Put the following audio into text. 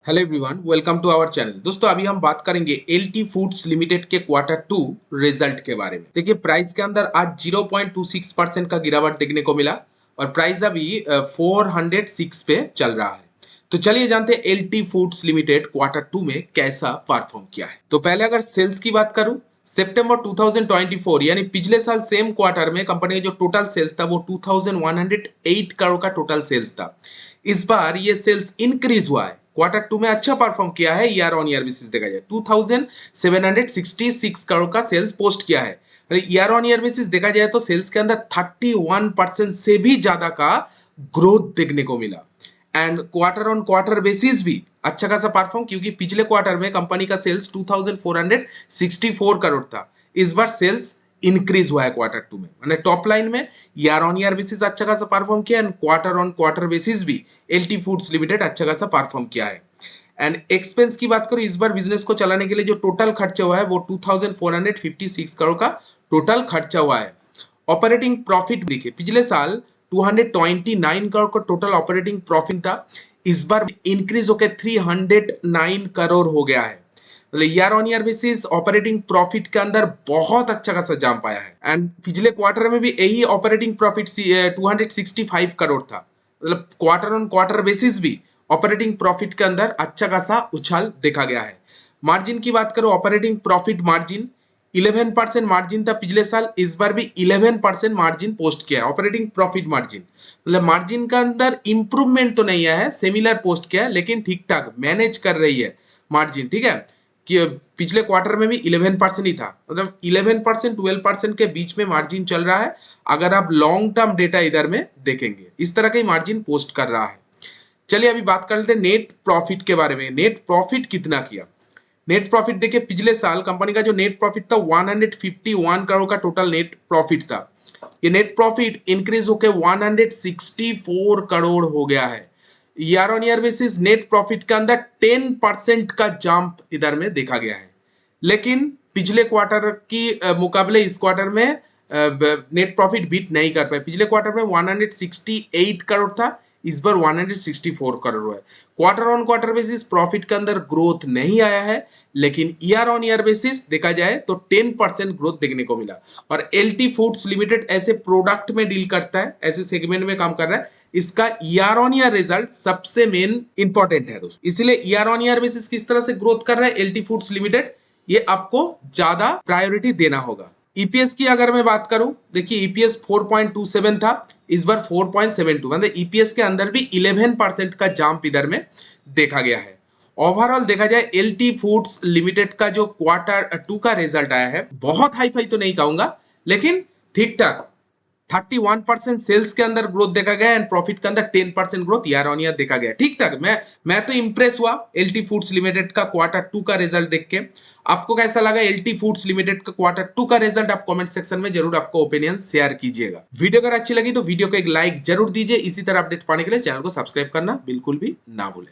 Hello everyone, welcome to our channel. दोस्तों अभी हम बात करेंगे एलटी फूड्स लिमिटेड के क्वार्टर टू रिजल्ट के बारे में। देखिए प्राइस के अंदर आज 0.26% का गिरावट देखने को मिला और प्राइस अभी 406 पे चल रहा है। तो चलिए जानते हैं LT foods limited quarter two में कैसा परफॉर्म किया है। तो पहले अगर सेल्स की बात करूं, सितंबर 2024 यानी पिछले साल सेम क्वार्टर में कंपनी का जो टोटल सेल्स था वो 2108 करोड़ का टोटल सेल्स था। इस बार ये सेल्स इंक्रीज हुआ है, क्वार्टर टू में अच्छा परफॉर्म किया है। ईयर ऑन ईयर बेसिस देखा जाए 2766 करोड़ का सेल्स पोस्ट किया है। ईयर ऑन ईयर बेसिस देखा जाए तो सेल्स के अंदर 31% से भी ज्यादा का ग्रोथ देखने को मिला। And quarter on quarter basis भी अच्छा खासा परफॉर्म, क्योंकि पिछले क्वार्टर में कंपनी का सेल्स 2464 करोड़ था। इस बार सेल्स इंक्रीज हुआ है क्वार्टर टू में, मैंने टॉप लाइन में ईयर ऑन ईयर बेसिस अच्छा खासा परफॉर्म किया and quarter on quarter basis भी एलटी फूड्स लिमिटेड अच्छा खासा परफॉर्म किया है। एंड एक्सपेंस की बात करूं, इस बार बिजनेस को चलाने के लिए जो टोटल खर्चा हुआ है वो 2456 करोड़ का टोटल खर्चा हुआ है। ऑपरेटिंग प्रॉफिट देखिए, पिछले साल 229 करोड़ का टोटल ऑपरेटिंग प्रॉफिट था। इस बार इंक्रीज होकर 309 करोड़ हो गया है। मतलब year on year basis operating profit के अंदर बहुत अच्छा खासा जंप आया है। एंड पिछले क्वार्टर में भी यही ऑपरेटिंग प्रॉफिट 265 करोड़ था। मतलब क्वार्टर ऑन क्वार्टर बेसिस भी ऑपरेटिंग प्रॉफिट के अंदर अच्छा खासा उछाल देखा गया है। मार्जिन की बात करो, ऑपरेटिंग प्रॉफिट मार्जिन 11% मार्जिन था पिछले साल, इस बार भी 11% मार्जिन पोस्ट किया है। ऑपरेटिंग प्रॉफिट मार्जिन मतलब मार्जिन का अंदर इंप्रूवमेंट तो नहीं आया है, सिमिलर पोस्ट किया है, लेकिन ठीक ठाक मैनेज कर रही है मार्जिन। ठीक है कि पिछले क्वार्टर में भी 11% ही था, मतलब 11% 12% के बीच में मार्जिन चल रहा है। अगर आप लॉन्ग टर्म डेटा इधर में देखेंगे इस तरह का ही मार्जिन पोस्ट कर रहा है। चलिए अभी बात कर लेते हैं नेट प्रॉफिट के बारे में। नेट प्रॉफिट कितना किया? नेट प्रॉफिट देखिए, पिछले साल कंपनी का जो नेट प्रॉफिट था 151 करोड़ का टोटल नेट प्रॉफिट था। ये नेट प्रॉफिट इंक्रीज होकर 164 करोड़ हो गया है। Year on year basis net profit के अंदर 10% का जंप इधर में देखा गया है। लेकिन पिछले क्वार्टर की मुकाबले इस क्वार्टर में नेट प्रॉफिट बीट नहीं कर पाए। पिछले क्वार्टर में 168 करोड़ था, इस बार 164 करोड़ है। Quarter on quarter basis profit के अंदर ग्रोथ नहीं आया है, लेकिन ईयर ऑन ईयर बेसिस देखा जाए तो 10% ग्रोथ देखने को मिला। और एलटी फूड्स लिमिटेड ऐसे प्रोडक्ट में डील करता है, ऐसे सेगमेंट में काम कर रहा है, इसका ईयर ऑन ईयर रिजल्ट सबसे मेन इंपॉर्टेंट है दोस्तों। इसलिए ईयर ऑन ईयर बेसिस किस तरह से ग्रोथ कर रहा है एलटी फूड्स लिमिटेड, ये आपको ज्यादा प्रायोरिटी देना होगा। ईपीएस की अगर मैं बात करूं, देखिए ईपीएस 4.27 था, इस बार 4.72, मतलब ईपीएस के अंदर भी 11% का जंप इधर में देखा गया है। ओवरऑल देखा जाए एलटी फूड्स लिमिटेड का जो क्वार्टर टू का रिजल्ट आया है, बहुत हाई फाई तो नहीं कहूंगा, लेकिन ठीक ठाक 31% सेल्स के अंदर ग्रोथ देखा गया एंड प्रॉफिट के अंदर 10% ग्रोथ ईयर ऑन ईयर देखा गया। ठीक ठाक, मैं तो इंप्रेस हुआ एलटी फूड्स लिमिटेड का क्वार्टर टू का रिजल्ट देख के। आपको कैसा लगा एलटी फूड्स लिमिटेड का क्वार्टर टू का रिजल्ट? आप कमेंट सेक्शन में जरूर आपको ओपिनियन शेयर कीजिएगा। वीडियो अगर अच्छी लगी तो वीडियो को एक लाइक जरूर दीजिए। इसी तरह अपडेट पाने के लिए चैनल को सब्सक्राइब करना बिल्कुल भी ना भूलें।